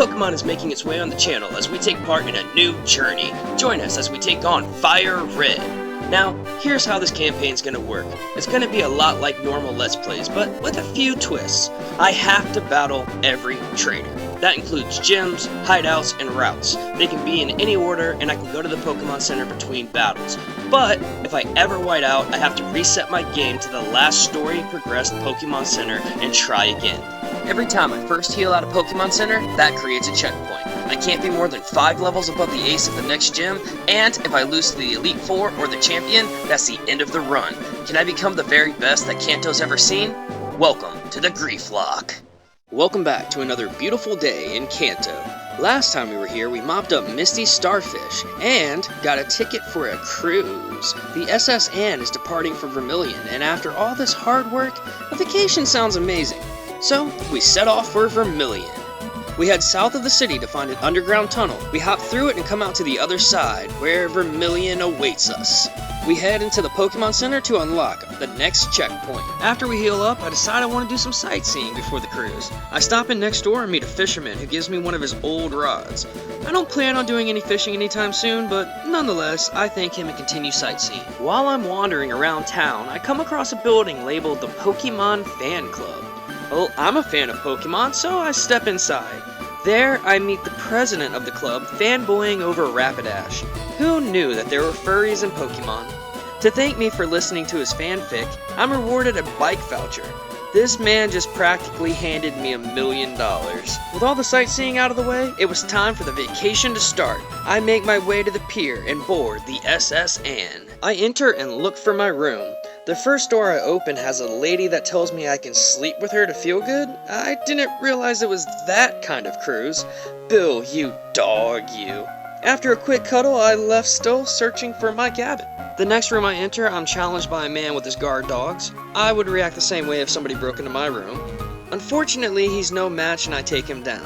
Pokemon is making its way on the channel as we take part in a new journey. Join us as we take on Fire Red. Now, here's how this campaign's gonna work. It's gonna be a lot like normal Let's Plays, but with a few twists. I have to battle every trainer. That includes gyms, hideouts, and routes. They can be in any order, and I can go to the Pokemon Center between battles. But if I ever white out, I have to reset my game to the last story progressed Pokemon Center and try again. Every time I first heal out of Pokemon Center, that creates a checkpoint. I can't be more than 5 levels above the ace of the next gym, and if I lose to the Elite Four or the champion, that's the end of the run. Can I become the very best that Kanto's ever seen? Welcome to the GREEFLOCKE. Welcome back to another beautiful day in Kanto. Last time we were here, we mopped up Misty Starfish and got a ticket for a cruise. The SS Anne is departing for Vermillion, and after all this hard work, a vacation sounds amazing. So, we set off for Vermillion. We head south of the city to find an underground tunnel. We hop through it and come out to the other side, where Vermillion awaits us. We head into the Pokemon Center to unlock the next checkpoint. After we heal up, I decide I want to do some sightseeing before the cruise. I stop in next door and meet a fisherman who gives me one of his old rods. I don't plan on doing any fishing anytime soon, but nonetheless, I thank him and continue sightseeing. While I'm wandering around town, I come across a building labeled the Pokemon Fan Club. Well, I'm a fan of Pokemon, so I step inside. There, I meet the president of the club, fanboying over Rapidash. Who knew that there were furries in Pokemon? To thank me for listening to his fanfic, I'm rewarded a bike voucher. This man just practically handed me $1 million. With all the sightseeing out of the way, it was time for the vacation to start. I make my way to the pier and board the SS Anne. I enter and look for my room. The first door I open has a lady that tells me I can sleep with her to feel good. I didn't realize it was that kind of cruise. Bill, you dog, you. After a quick cuddle, I left still searching for my cabin. The next room I enter, I'm challenged by a man with his guard dogs. I would react the same way if somebody broke into my room. Unfortunately, he's no match and I take him down.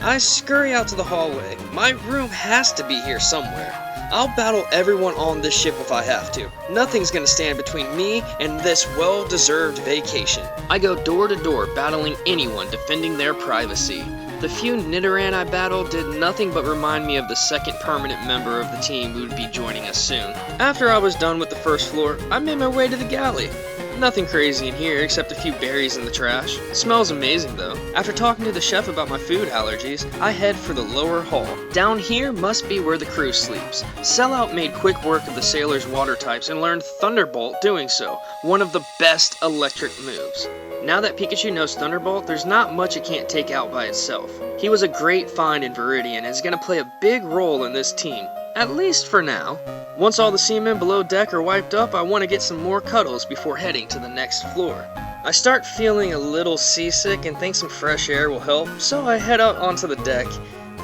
I scurry out to the hallway. My room has to be here somewhere. I'll battle everyone on this ship if I have to. Nothing's gonna stand between me and this well-deserved vacation. I go door to door battling anyone defending their privacy. The few Nidoran I battled did nothing but remind me of the second permanent member of the team who would be joining us soon. After I was done with the first floor, I made my way to the galley. Nothing crazy in here except a few berries in the trash. Smells amazing though. After talking to the chef about my food allergies, I head for the lower hall. Down here must be where the crew sleeps. Sellout made quick work of the sailor's water types and learned Thunderbolt doing so, one of the best electric moves. Now that Pikachu knows Thunderbolt, there's not much it can't take out by itself. He was a great find in Viridian and is going to play a big role in this team, at least for now. Once all the seamen below deck are wiped up, I want to get some more cuddles before heading to the next floor. I start feeling a little seasick and think some fresh air will help, so I head out onto the deck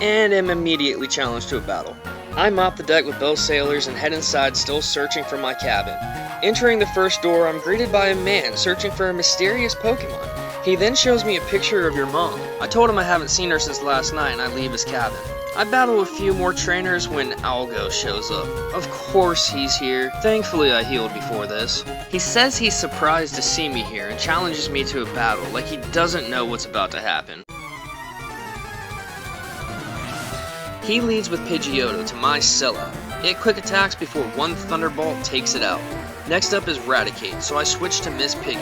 and am immediately challenged to a battle. I mop the deck with both sailors and head inside, still searching for my cabin. Entering the first door, I'm greeted by a man searching for a mysterious Pokemon. He then shows me a picture of your mom. I told him I haven't seen her since last night and I leave his cabin. I battle a few more trainers when Algo shows up. Of course he's here. Thankfully I healed before this. He says he's surprised to see me here and challenges me to a battle like he doesn't know what's about to happen. He leads with Pidgeotto to my sellout. It quick attacks before one Thunderbolt takes it out. Next up is Raticate, so I switch to Miss Piggy.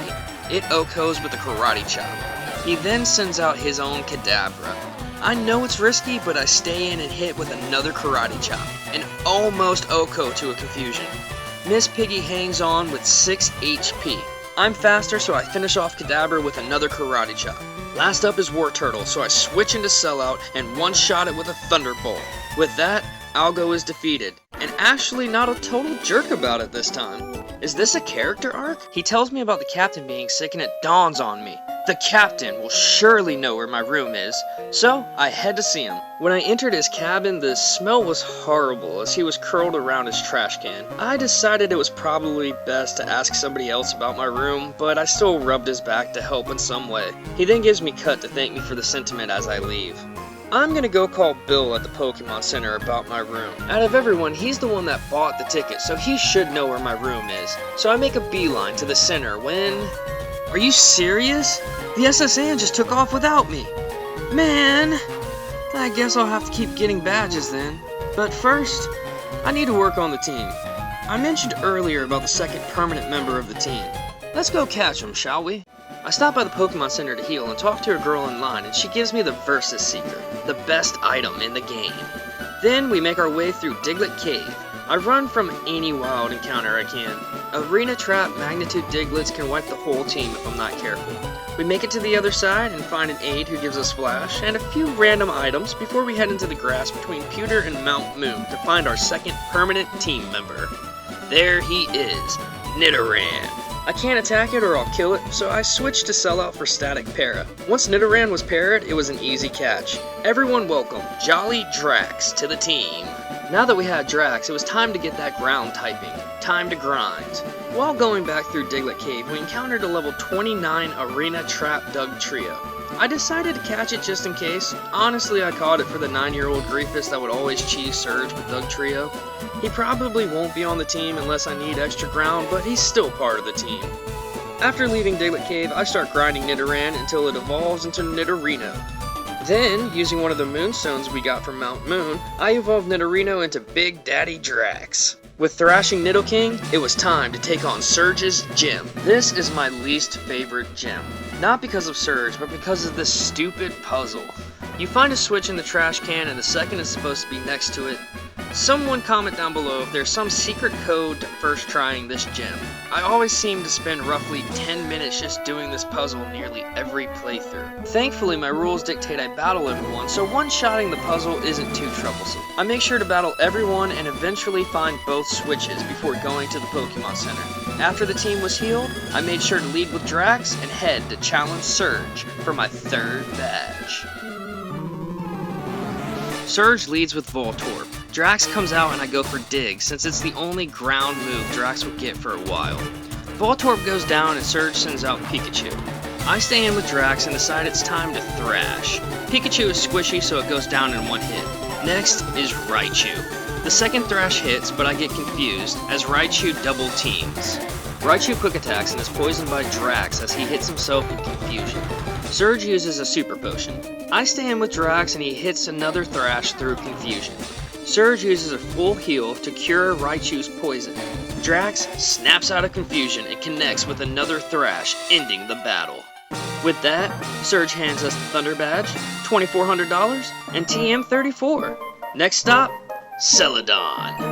It OHKOs with a Karate Chop. He then sends out his own Kadabra. I know it's risky, but I stay in and hit with another Karate Chop, and almost OHKO to a confusion. Miss Piggy hangs on with 6 HP. I'm faster, so I finish off Kadabra with another Karate Chop. Last up is Wartortle, so I switch into Sellout and one-shot it with a Thunderbolt. With that, Algo is defeated, and actually not a total jerk about it this time. Is this a character arc? He tells me about the captain being sick and it dawns on me. The captain will surely know where my room is, so I head to see him. When I entered his cabin, the smell was horrible as he was curled around his trash can. I decided it was probably best to ask somebody else about my room, but I still rubbed his back to help in some way. He then gives me cut to thank me for the sentiment as I leave. I'm gonna go call Bill at the Pokemon Center about my room. Out of everyone, he's the one that bought the ticket, so he should know where my room is. So I make a beeline to the center when... Are you serious? The SS Anne just took off without me. Man! I guess I'll have to keep getting badges then. But first, I need to work on the team. I mentioned earlier about the second permanent member of the team. Let's go catch him, shall we? I stop by the Pokemon Center to heal and talk to a girl in line, and she gives me the Versus Seeker, the best item in the game. Then we make our way through Diglett Cave. I run from any wild encounter I can. Arena Trap Magnitude Diglets can wipe the whole team if I'm not careful. We make it to the other side and find an aide who gives us Flash and a few random items before we head into the grass between Pewter and Mount Moon to find our second permanent team member. There he is, Nidoran. I can't attack it or I'll kill it, so I switched to sell out for Static Para. Once Nidoran was paired, it was an easy catch. Everyone welcome Jolly Drax to the team. Now that we had Drax, it was time to get that ground typing. Time to grind. While going back through Diglett Cave, we encountered a level 29 Arena Trap Dug Trio. I decided to catch it just in case. Honestly, I caught it for the 9-year-old Griefus that would always cheese Surge with Dug Trio. He probably won't be on the team unless I need extra ground, but he's still part of the team. After leaving Diglett Cave, I start grinding Nidoran until it evolves into Nidorino. Then, using one of the Moonstones we got from Mount Moon, I evolved Nidorino into Big Daddy Drax. With thrashing Nidoking, it was time to take on Surge's gym. This is my least favorite gym. Not because of Surge, but because of this stupid puzzle. You find a switch in the trash can and the second is supposed to be next to it. Someone comment down below if there's some secret code to first trying this gym. I always seem to spend roughly 10 minutes just doing this puzzle nearly every playthrough. Thankfully, my rules dictate I battle everyone, so one-shotting the puzzle isn't too troublesome. I make sure to battle everyone and eventually find both switches before going to the Pokemon Center. After the team was healed, I made sure to lead with Drax and head to challenge Surge for my 3rd badge. Surge leads with Voltorb. Drax comes out and I go for Dig, since it's the only ground move Drax would get for a while. Voltorb goes down and Surge sends out Pikachu. I stay in with Drax and decide it's time to Thrash. Pikachu is squishy so it goes down in one hit. Next is Raichu. The second Thrash hits, but I get confused, as Raichu double teams. Raichu quick attacks and is poisoned by Drax as he hits himself in confusion. Surge uses a Super Potion. I stay in with Drax and he hits another Thrash through confusion. Surge uses a full heal to cure Raichu's poison. Drax snaps out of confusion and connects with another Thrash, ending the battle. With that, Surge hands us the Thunder Badge, $2,400, and TM34. Next stop, Celadon.